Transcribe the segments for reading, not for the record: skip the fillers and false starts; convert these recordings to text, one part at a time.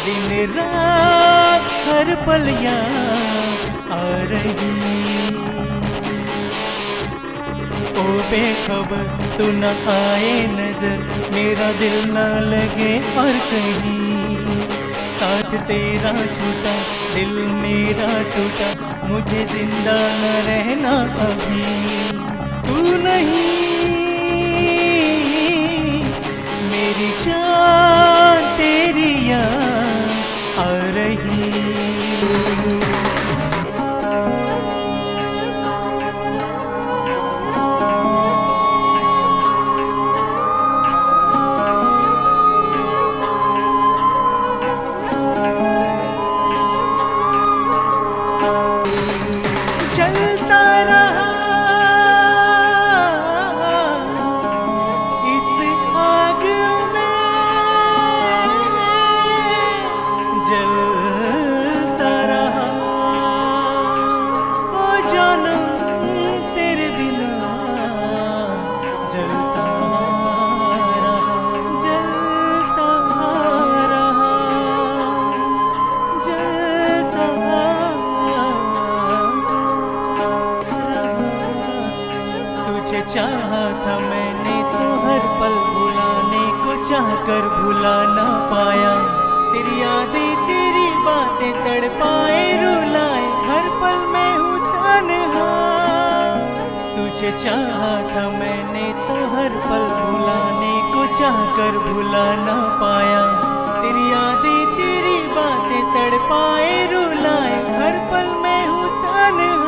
दिन रात हर पल याद आ रही। ओ बेखबर तू न आए नजर, मेरा दिल न लगे और कहीं। साथ तेरा छूटा दिल मेरा टूटा, मुझे जिंदा न रहना अभी। तू नहीं मेरी जान, तेरी याद आ रही। चलता रहा इस आग में, जलता रहा ओ जानम तेरे बिना, जलता रहा, जलता रहा, जलता तुझे चाहा था मैंने तो हर पल, भुलाने को चाह कर भुला ना पाया। तेरी यादें तेरी बातें तड़पाए रुलाए, हर पल मैं हूँ तन्हा। तुझे चाहा था मैंने तो हर पल, भुलाने को चाह कर भुला ना पाया। तेरी यादें तेरी बातें तड़पाए रुलाए, हर पल मैं हूँ तन्हा।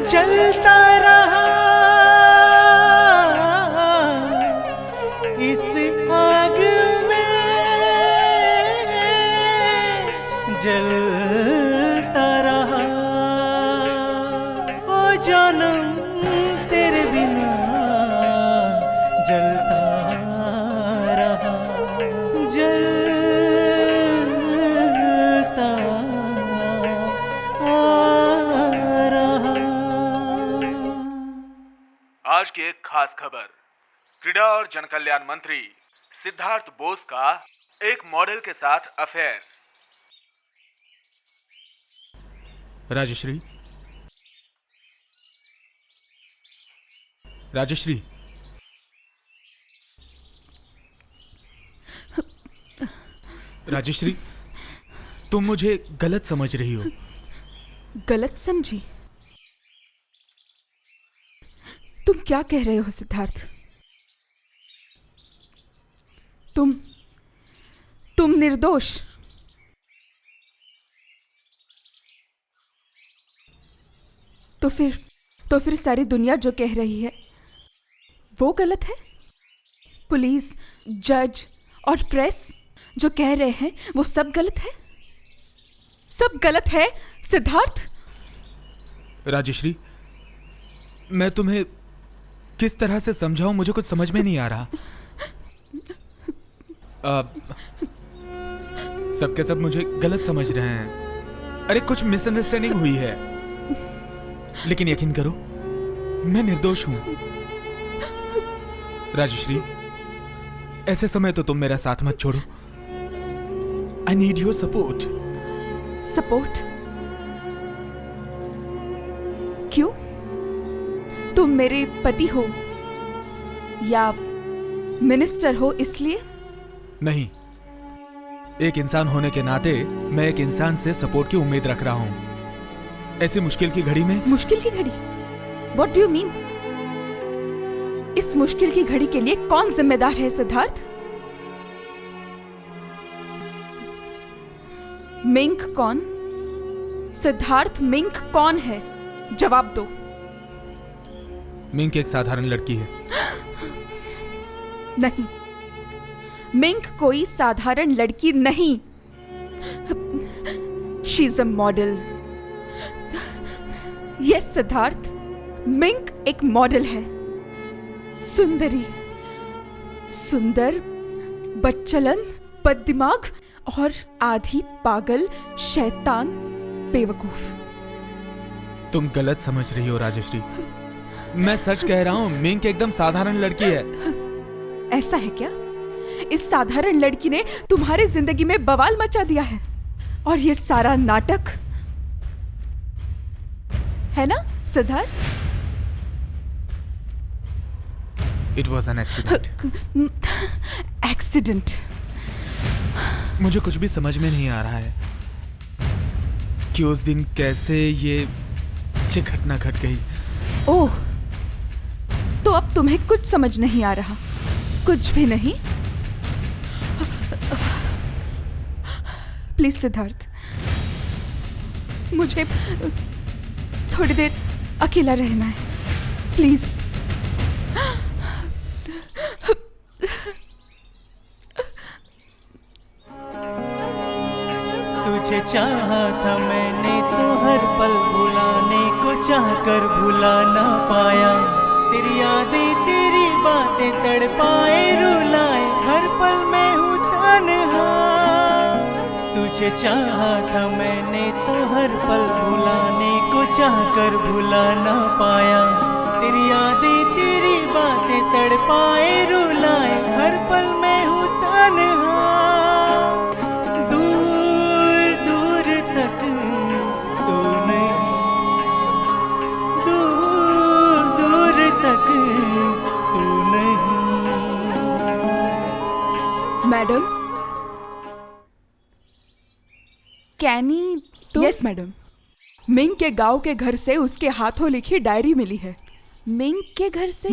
जलता रहा इस आग में, जलता रहा ओ जानम तेरे बिना, जलता रहा, जलता आज की एक खास खबर। क्रीड़ा और जनकल्याण मंत्री सिद्धार्थ बोस का एक मॉडल के साथ अफेयर। राजश्री, राजश्री, राजश्री, तुम मुझे गलत समझ रही हो। गलत समझी? तुम क्या कह रहे हो सिद्धार्थ? तुम निर्दोष। तो फिर सारी दुनिया जो कह रही है वो गलत है? पुलिस, जज और प्रेस जो कह रहे हैं वो सब गलत है? सब गलत है सिद्धार्थ? राजश्री, मैं तुम्हें किस तरह से समझाऊं, मुझे कुछ समझ में नहीं आ रहा। सबके सब मुझे गलत समझ रहे हैं। अरे कुछ मिसअंडरस्टैंडिंग हुई है, लेकिन यकीन करो मैं निर्दोष हूं। राजश्री, ऐसे समय तो तुम मेरा साथ मत छोड़ो। I need your support. Support? क्यों? तुम मेरे पति हो या मिनिस्टर हो इसलिए? नहीं, एक इंसान होने के नाते मैं एक इंसान से सपोर्ट की उम्मीद रख रहा हूं। ऐसी मुश्किल की घड़ी में। मुश्किल की घड़ी? What do you mean? इस मुश्किल की घड़ी के लिए कौन जिम्मेदार है सिद्धार्थ? मिंक कौन? सिद्धार्थ मिंक कौन है? जवाब दो। मिंक एक साधारण लड़की है। नहीं, मिंक कोई साधारण लड़की नहीं। She is a model. Yes Siddharth, mink एक मॉडल है। सुंदरी, सुंदर, बदचलन, बददिमाग और आधी पागल, शैतान, बेवकूफ। तुम गलत समझ रही हो राजश्री। मैं सच कह रहा हूँ, मिंक एकदम साधारण लड़की है। ऐसा है क्या? इस साधारण लड़की ने तुम्हारी जिंदगी में बवाल मचा दिया है, और ये सारा नाटक है ना Siddharth? It was an accident. Accident? मुझे कुछ भी समझ में नहीं आ रहा है कि उस दिन कैसे ये घटना घट गई। ओह, तो अब तुम्हें कुछ समझ नहीं आ रहा? कुछ भी नहीं? प्लीज सिद्धार्थ, मुझे थोड़ी देर अकेला रहना है, प्लीज। तुझे चाहा था मैंने तो हर पल भुलाने को चाह कर भुला ना पाया। तेरी यादें तेरी बातें तड़पाए रुलाए, हर पल मैं हूँ तन्हा। तुझे चाहा था मैंने तो हर पल भुलाने को चाह कर भुला ना पाया। तेरी यादें तेरी बातें तड़पाए रुलाए, हर पल मैं हूँ तन्हा। मैडम, कैनी तो? यस मैडम, मिंक के गांव के घर से उसके हाथों लिखी डायरी मिली है। मिंक के घर से?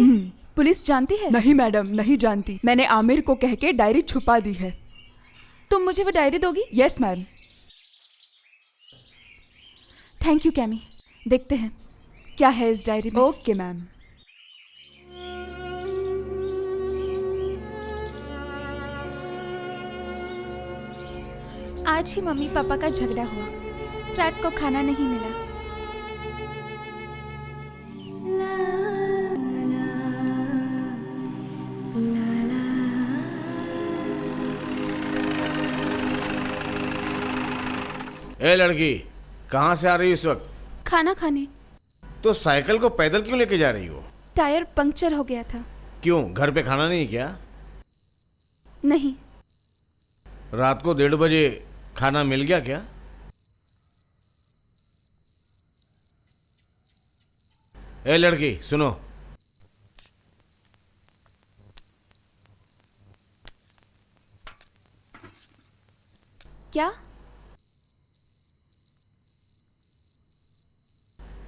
पुलिस जानती है? नहीं मैडम, नहीं जानती। मैंने आमिर को कह के डायरी छुपा दी है। तुम मुझे वो डायरी दोगी? Yes ma'am. Thank you chemo. देखते हैं क्या है इस डायरी में। Okay ma'am. आज ही मम्मी पापा का झगड़ा हुआ, रात को खाना नहीं मिला। ए लड़की, कहाँ से आ रही हो इस वक्त? खाना खाने। तो साइकिल को पैदल क्यों लेके जा रही हो? टायर पंक्चर हो गया था। क्यों, घर पे खाना नहीं क्या? नहीं। रात को 1:30 बजे खाना मिल गया क्या? ए लड़की सुनो, क्या?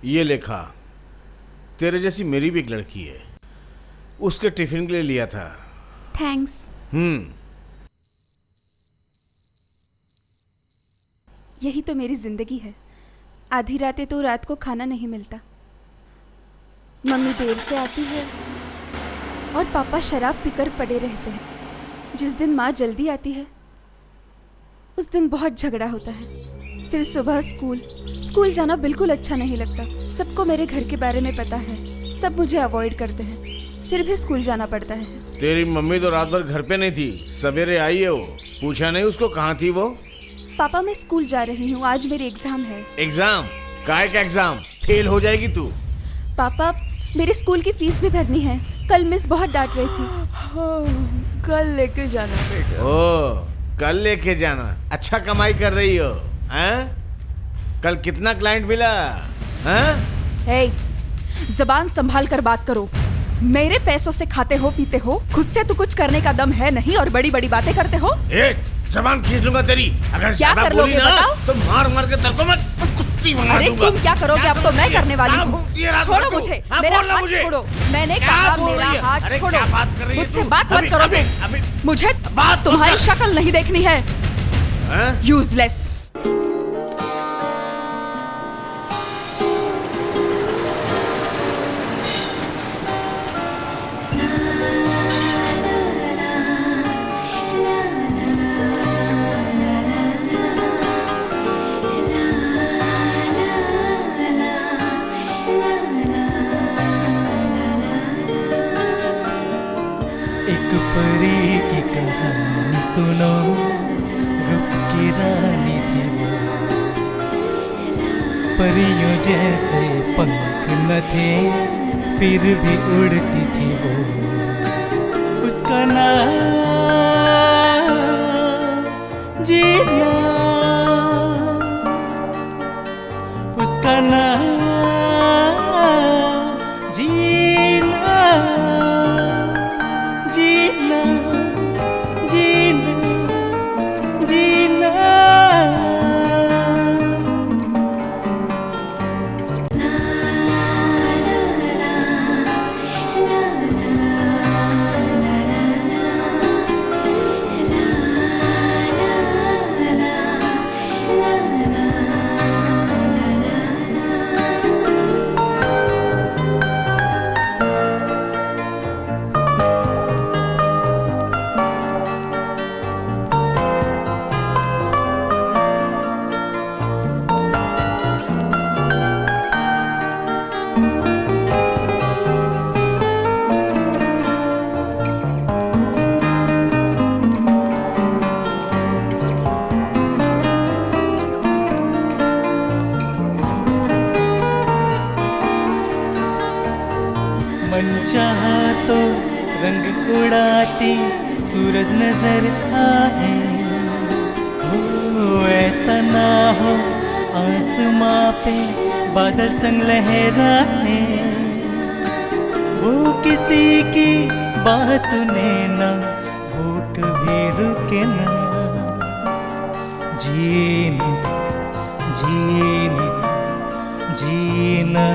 ये लेखा, तेरे जैसी मेरी भी एक लड़की है, उसके टिफिन के लिए लिया था। थैंक्स। यही तो मेरी जिंदगी है। आधी रातें तो रात को खाना नहीं मिलता। मम्मी देर से आती है और पापा शराब पीकर पड़े रहते हैं। जिस दिन माँ जल्दी आती है उस दिन बहुत झगड़ा होता है। फिर सुबह स्कूल जाना बिल्कुल अच्छा नहीं लगता। सबको मेरे घर के बारे में पता है, सब मुझे अवॉइड करते हैं, फिर भी स्कूल जाना पड़ता है। तेरी मम्मी तो रात भर घर पे नहीं थी, सवेरे आई है वो। पूछा नहीं उसको कहाँ थी वो? पापा मैं स्कूल जा रही हूँ, आज मेरी एग्जाम है। एग्जाम? काहे का एग्जाम? फेल हो जाएगी तू। पापा मेरे स्कूल की फीस भी भरनी है, कल मिस बहुत डांट रही थी। कल लेके जाना बेटा। ओ, कल लेके जाना। अच्छा कमाई कर रही हो हैं? कल कितना क्लाइंट मिला हैं? हे, जबान संभाल कर बात करो। मेरे पैसों से खाते हो पीते हो, खुद से तो कुछ करने का दम है नहीं और बड़ी बड़ी बातें करते हो। जबान खींच लूंगा तेरी अगर क्या कर लोगे बताओ? तो मार मार के तेरे को मैं कुत्ती बना दूंगा। तुम क्या करोगे? अब तो मैं करने वाली हूँ। छोड़ो मुझे, मेरा हाथ छोड़ो। मैंने कहा मेरा हाथ छोड़ो। मुझसे बात मत करोगे। मुझे तुम्हारी शक्ल नहीं देखनी है। यूजलेस। सुनो रुक की रानी थी वो, परियों जैसे पंख न थे फिर भी उड़ती थी वो। उसका नाम जीना, उसका नाम जीना, जीना, जीना, जीना। मन चाहा तो रंग उड़ाती सूरज नजर आए, हो ऐसा ना हो आसमां पे बादल संग लहराए। वो किसी की बात सुने ना, वो कभी रुके ना, जीने जीने जीना।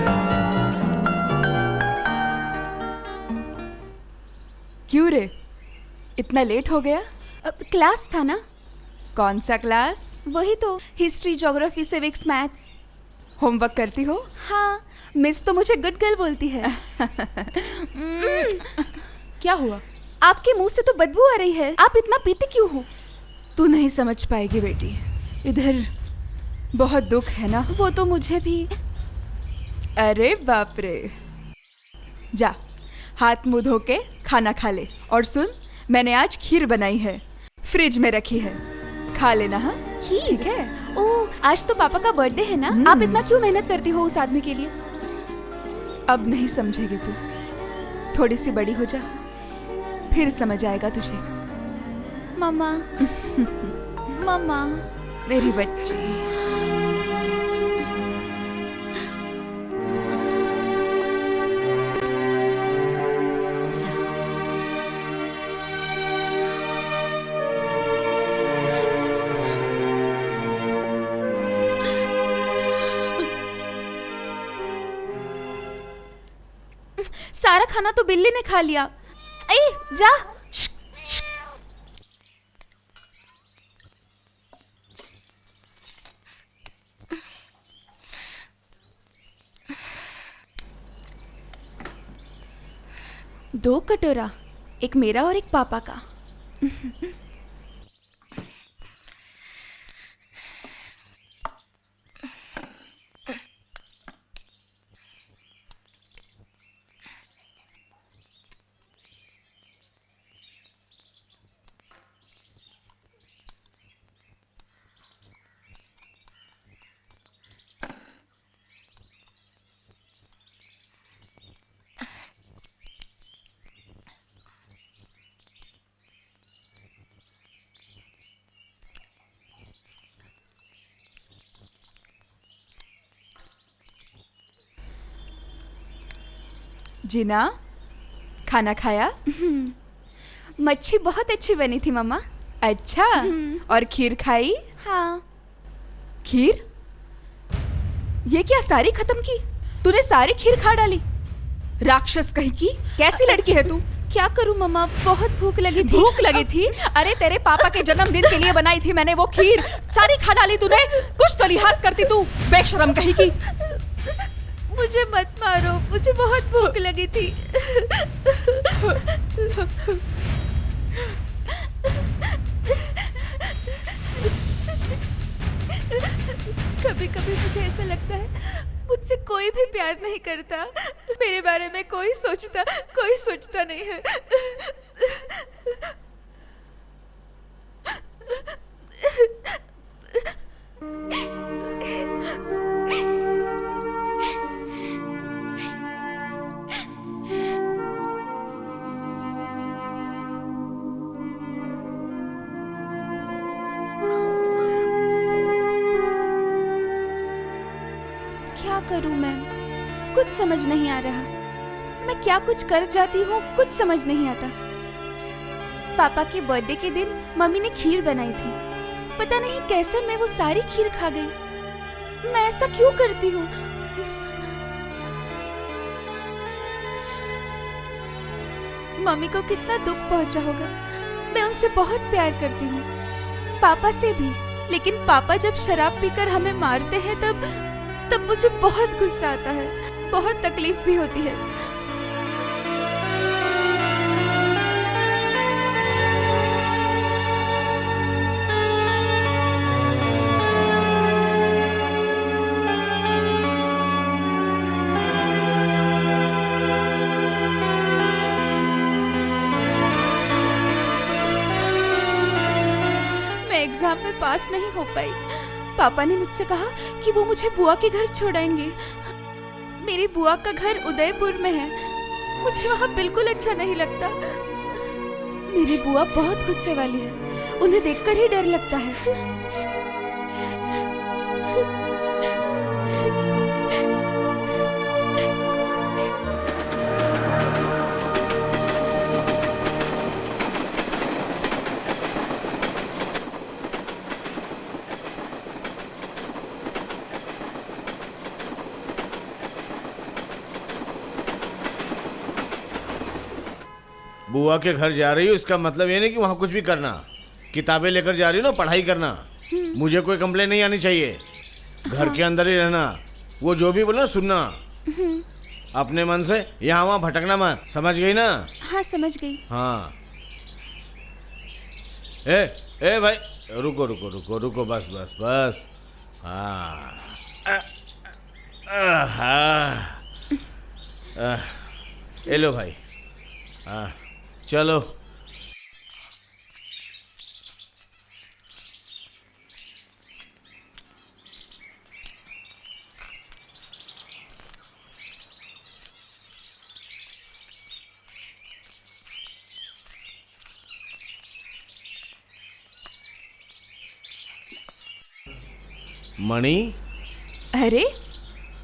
क्यों रे, इतना लेट हो गया? क्लास था ना। कौन सा क्लास? वही तो, history, geography, civics, maths. Homework करती हो? हाँ, मिस तो मुझे गुड गर्ल बोलती है। क्या हुआ? आपके मुंह से तो बदबू आ रही है, आप इतना पीती क्यों हो? तू नहीं समझ पाएगी बेटी, इधर बहुत दुख है ना। वो तो मुझे भी। अरे बाप रे, जा हाथ मुंह धो के खाना खा ले। और सुन, मैंने आज खीर बनाई है, फ्रिज में रखी है, खा लेना। हाँ ठीक है। ओह, आज तो पापा का बर्थडे है ना, आप इतना क्यों मेहनत करती हो उस आदमी के लिए? अब नहीं समझेगी तू, थोड़ी सी बड़ी हो जा, फिर समझ आएगा तुझे। मम्मा मम्मा मेरी बच्ची। सारा खाना तो बिल्ली ने खा लिया। ए, जा। दो कटोरा, एक मेरा और एक पापा का। जीना, खाना खाया? मच्छी बहुत अच्छी बनी थी मम्मा। अच्छा, और खीर खाई? हाँ। खीर? ये क्या सारी खत्म की? तूने सारी खीर खा डाली? राक्षस कहीं की, कैसी लड़की है तू? क्या करूं मम्मा, बहुत भूख लगी थी। भूख लगी थी? अरे तेरे पापा के जन्मदिन के लिए बनाई थी मैंने वो खीर, सारी खा डाली तूने। कुछ तो लिहाज करती तू, बेशरम कहीं की। मुझे मत मारो, मुझे बहुत भूख लगी थी। कभी कभी मुझे ऐसा लगता है मुझसे कोई भी प्यार नहीं करता, मेरे बारे में कोई सोचता नहीं है। करूं मैम, कुछ समझ नहीं आ रहा। मैं क्या कुछ कर जाती हूँ, कुछ समझ नहीं आता। पापा के बर्थडे के दिन मम्मी ने खीर बनाई थी, पता नहीं कैसे मैं वो सारी खीर खा गई। मैं ऐसा क्यों करती हूँ? मम्मी को कितना दुख पहुंचा होगा। मैं उनसे बहुत प्यार करती हूँ, पापा से भी। लेकिन पापा जब शराब पीकर हमें मारते हैं तब मुझे बहुत गुस्सा आता है, बहुत तकलीफ भी होती है। एग्जाम में पास नहीं हो पाई। पापा ने मुझसे कहा कि वो मुझे बुआ के घर छोड़ाएंगे। मेरी बुआ का घर उदयपुर में है, मुझे वहाँ बिल्कुल अच्छा नहीं लगता। मेरी बुआ बहुत गुस्से वाली है, उन्हें देखकर ही डर लगता है। बुआ के घर जा रही हो, इसका मतलब ये नहीं कि वहाँ कुछ भी करना। किताबें लेकर जा रही हो ना, पढ़ाई करना। मुझे कोई कंप्लेन नहीं आनी चाहिए। घर के अंदर ही रहना, वो जो भी बोला सुनना। अपने मन से यहाँ वहाँ भटकना मत, समझ गई ना? हाँ समझ गई। हाँ। ए भाई, रुको रुको रुको रुको, बस बस बस। हाँ ये लो भाई। हाँ चलो। मणि, अरे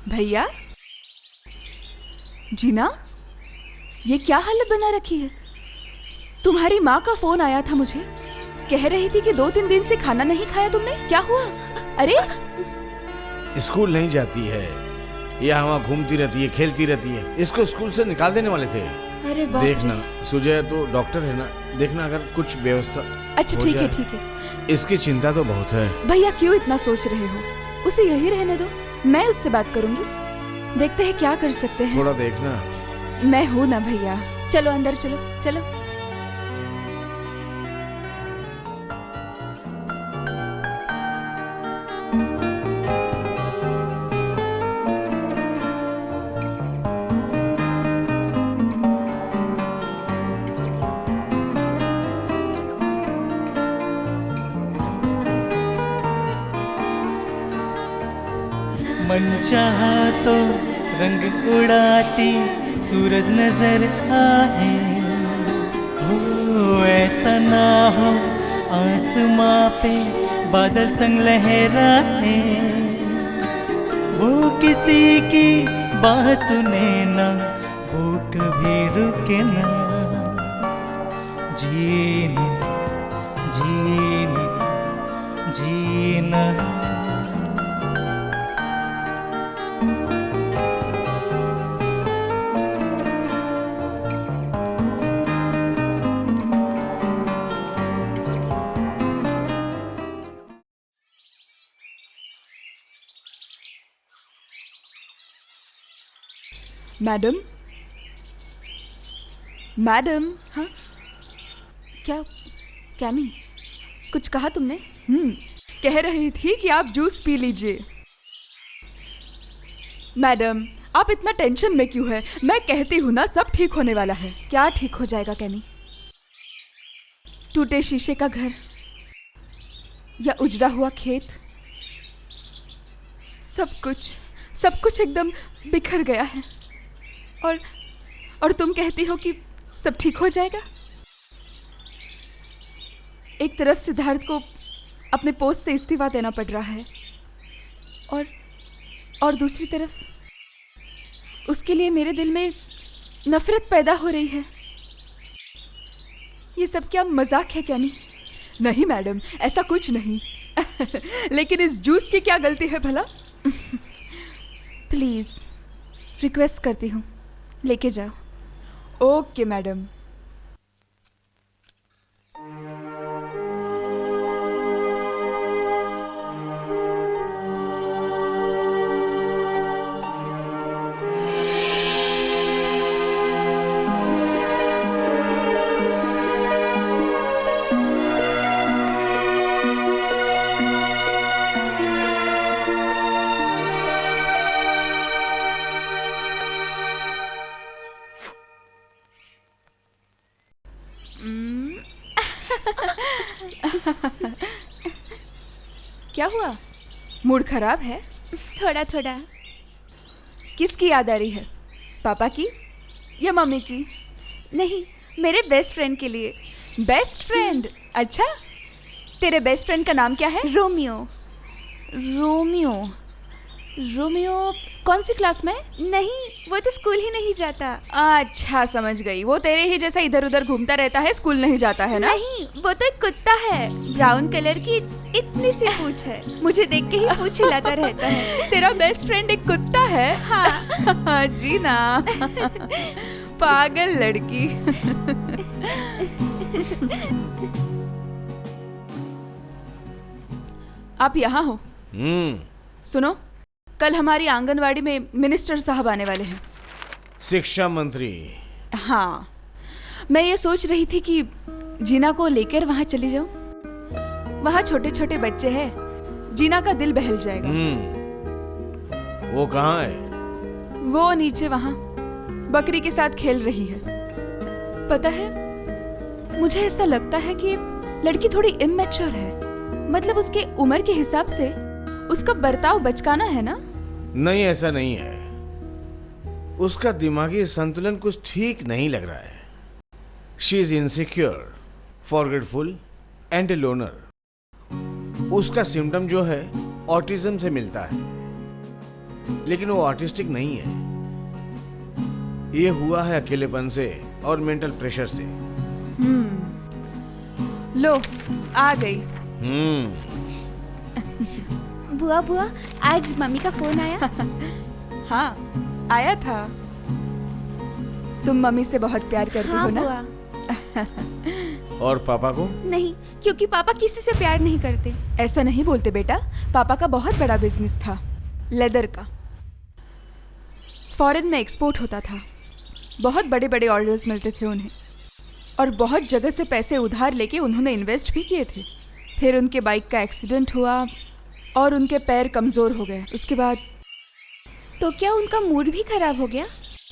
भैया, जीना, ये क्या हालत बना रखी है? तुम्हारी माँ का फोन आया था मुझे, कह रही थी कि 2-3 दिन से खाना नहीं खाया तुमने। क्या हुआ? अरे स्कूल नहीं जाती है, यहाँ वहाँ घूमती रहती है, खेलती रहती है। इसको स्कूल से निकाल देने वाले थे। अरे बाप देखना, सुजय तो डॉक्टर है ना, देखना अगर कुछ व्यवस्था। अच्छा ठीक है ठीक है। इसकी चिंता तो बहुत है। भैया क्यों इतना सोच रहे हो? उसे यही रहने दो, मैं उससे बात करूंगी। देखते हैं क्या कर सकते हैं। थोड़ा देखना। मैं हूं ना भैया। चलो अंदर चलो चलो। मन चाहा तो रंग उड़ाती सूरज नजर आए, हो ऐसा ना हो आसमां पे बादल संग लहराए। वो किसी की बात सुने ना, वो कभी रुके ना। जीने जीने जीना। Madam, madam. हाँ क्या कैमी, कुछ कहा तुमने? कह रही थी कि आप जूस पी लीजिए। मैडम, आप इतना टेंशन में क्यों है? मैं कहती हूँ ना, सब ठीक होने वाला है। क्या ठीक हो जाएगा कैमी? टूटे शीशे का घर या उजड़ा हुआ खेत, सब कुछ एकदम बिखर गया है। और तुम कहती हो कि सब ठीक हो जाएगा। एक तरफ सिद्धार्थ को अपने पोस्ट से इस्तीफा देना पड़ रहा है और दूसरी तरफ उसके लिए मेरे दिल में नफरत पैदा हो रही है। ये सब क्या मजाक है क्या? नहीं मैडम, ऐसा कुछ नहीं। लेकिन इस जूस की क्या गलती है भला? प्लीज रिक्वेस्ट करती हूँ, लेके जाओ। Okay madam. क्या हुआ? मूड खराब है? थोड़ा थोड़ा। किसकी याद आ रही है? पापा की या मम्मी की? नहीं, मेरे बेस्ट फ्रेंड के लिए। Best friend? अच्छा, तेरे बेस्ट फ्रेंड का नाम क्या है? रोमियो। रोमियो? रोमियो कौन सी क्लास में? नहीं, वो तो स्कूल ही नहीं जाता। अच्छा, समझ गई। वो तेरे ही जैसा इधर उधर घूमता रहता है, स्कूल नहीं जाता है ना? नहीं, वो तो एक कुत्ता है, ब्राउन कलर की इतनी सी पूंछ है, मुझे देख के ही पूंछ हिलाता रहता है। तेरा बेस्ट फ्रेंड एक कुत्ता है? हाँ। जी ना। पागल लड़की। आप यहाँ हो? सुनो, कल हमारी आंगनवाड़ी में मिनिस्टर साहब आने वाले हैं। शिक्षा मंत्री? हाँ, मैं ये सोच रही थी कि जीना को लेकर वहाँ चली जाऊं। वहाँ छोटे छोटे बच्चे हैं, जीना का दिल बहल जाएगा। वो कहाँ है? वो नीचे वहाँ बकरी के साथ खेल रही है। पता है, मुझे ऐसा लगता है कि लड़की थोड़ी इमैच्योर है। मतलब उसके उम्र के हिसाब से उसका बर्ताव बचकाना है ना? नहीं, ऐसा नहीं है। उसका दिमागी संतुलन कुछ ठीक नहीं लग रहा है। She is insecure, forgetful and a loner. उसका सिम्टम जो है ऑटिज्म से मिलता है, लेकिन वो ऑटिस्टिक नहीं है। ये हुआ है अकेलेपन से और मेंटल प्रेशर से। लो, आ गई। बुआ बुआ, आज मम्मी का फोन आया? हाँ, आया था। तुम मम्मी से बहुत प्यार करती हाँ हो ना? बुआ। और पापा को? नहीं, क्योंकि पापा किसी से प्यार नहीं करते। ऐसा नहीं बोलते बेटा। पापा का बहुत बड़ा बिजनेस था, लेदर का। फॉरेन में एक्सपोर्ट होता था। बहुत बड़े बड़े ऑर्डर्स मिलते थे उन्हें, और बहुत जगह से पैसे उधार लेके उन्होंने इन्वेस्ट भी किए थे। फिर उनके बाइक का एक्सीडेंट हुआ और उनके पैर कमज़ोर हो गए। उसके बाद तो क्या उनका मूड भी खराब हो गया?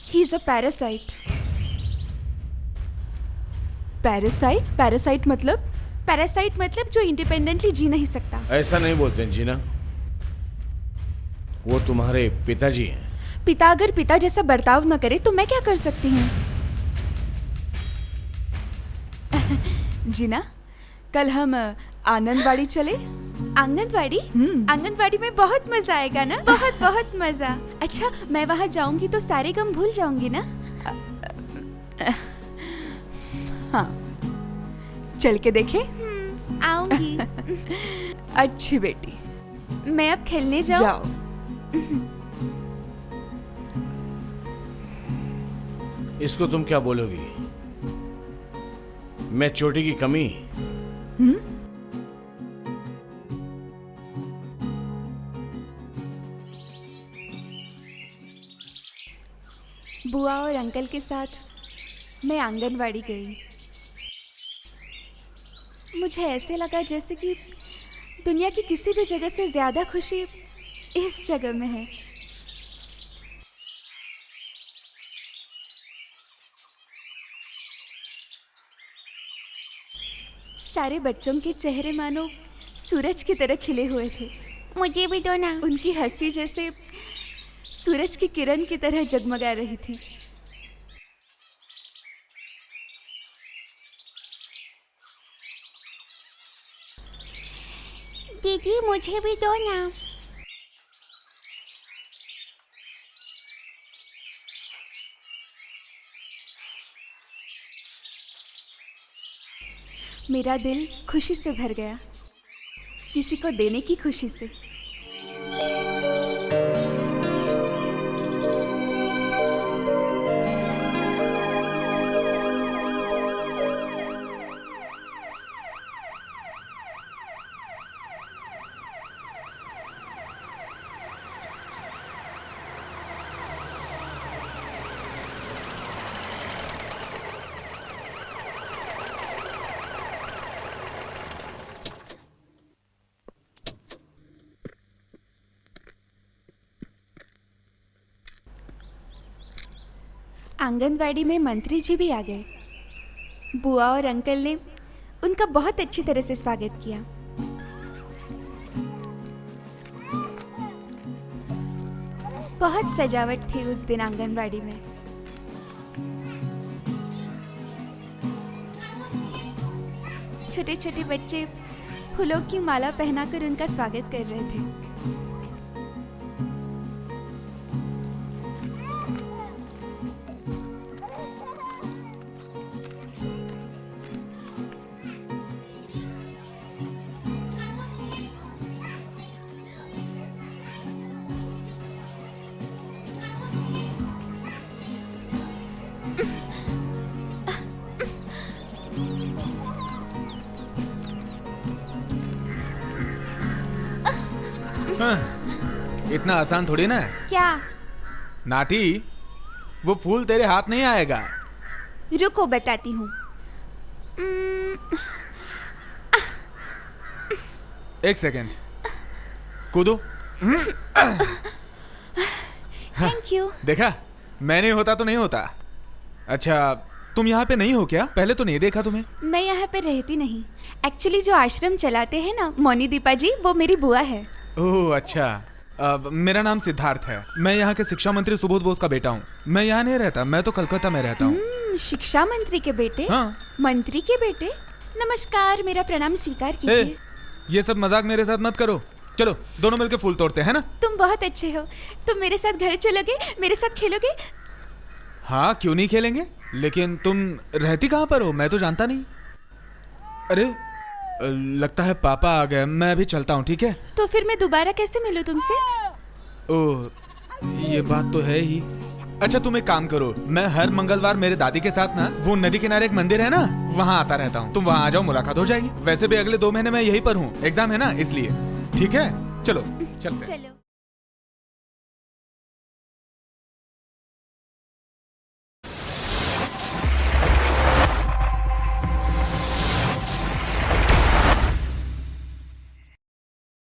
He is a parasite. Parasite? Parasite मतलब? पैरासाइट मतलब जो इंडिपेंडेंटली जी नहीं सकता। ऐसा नहीं बोलते जीना, वो तुम्हारे पिताजी हैं। पिता अगर पिता जैसा बर्ताव न करे तो मैं क्या कर सकती हूँ? जीना, कल हम आनंदवाड़ी चले? आंगनवाड़ी? आंगनवाड़ी में बहुत मजा आएगा ना? बहुत बहुत मजा। अच्छा, मैं वहाँ जाऊंगी तो सारे गम भूल जाऊंगी ना? हाँ, चल के देखे? आऊंगी। अच्छी बेटी। मैं अब खेलने जाऊं? जाओ। इसको तुम क्या बोलोगी? मैं चोटी की कमी? बुआ और अंकल के साथ मैं आंगनवाड़ी गई। मुझे ऐसे लगा जैसे कि दुनिया की किसी भी जगह से ज़्यादा खुशी इस जगह में है। सारे बच्चों के चेहरे मानो सूरज की तरह खिले हुए थे। मुझे भी दो ना। उनकी हंसी जैसे सूरज की किरण की तरह जगमगा रही थी। दीदी, मुझे भी दो ना। मेरा दिल खुशी से भर गया, किसी को देने की खुशी से। आंगनवाड़ी में मंत्री जी भी आ गए। बुआ और अंकल ने उनका बहुत अच्छी तरह से स्वागत किया। बहुत सजावट थी उस दिन आंगनवाड़ी में। छोटे छोटे बच्चे फूलों की माला पहनाकर उनका स्वागत कर रहे थे। इतना आसान थोड़ी ना है। क्या? नाटी, वो फूल तेरे हाथ नहीं आएगा। रुको बताती हूँ। एक सेकेंड, कूदो। Thank you. देखा, मैं नहीं होता तो नहीं होता। अच्छा, तुम यहाँ पे नहीं हो क्या? पहले तो नहीं देखा तुम्हें। मैं यहाँ पे रहती नहीं। एक्चुअली जो आश्रम चलाते हैं ना मोनी दीपा जी, वो मेरी बुआ है। ओह अच्छा। मेरा नाम सिद्धार्थ है। मैं यहाँ के शिक्षा मंत्री सुबोध बोस का बेटा हूँ। मैं यहाँ नहीं रहता, मैं तो कलकत्ता में रहता हूँ। शिक्षा मंत्री के बेटे? हाँ। मंत्री के बेटे? नमस्कार, मेरा प्रणाम स्वीकार कीजिए। ये सब मजाक मेरे साथ मत करो। चलो दोनों मिलकर फूल तोड़ते हैं ना। तुम बहुत अच्छे हो। तुम मेरे साथ घर चलोगे? मेरे साथ खेलोगे? हाँ, क्यों नहीं खेलेंगे। लेकिन तुम रहती कहाँ पर हो? मैं तो जानता नहीं। अरे लगता है पापा आ गए। मैं अभी चलता हूँ, ठीक है? तो फिर मैं दोबारा कैसे मिलूं तुमसे? ओह, ये बात तो है ही। अच्छा तुम एक काम करो, मैं हर मंगलवार मेरे दादी के साथ ना वो नदी किनारे एक मंदिर है ना, वहाँ आता रहता हूँ। तुम वहाँ आ जाओ, मुलाकात हो जाएगी। वैसे भी अगले 2 महीने मैं यहीं पर हूँ, एग्जाम है ना, इसलिए। ठीक है, चलो चलते हैं। चलो।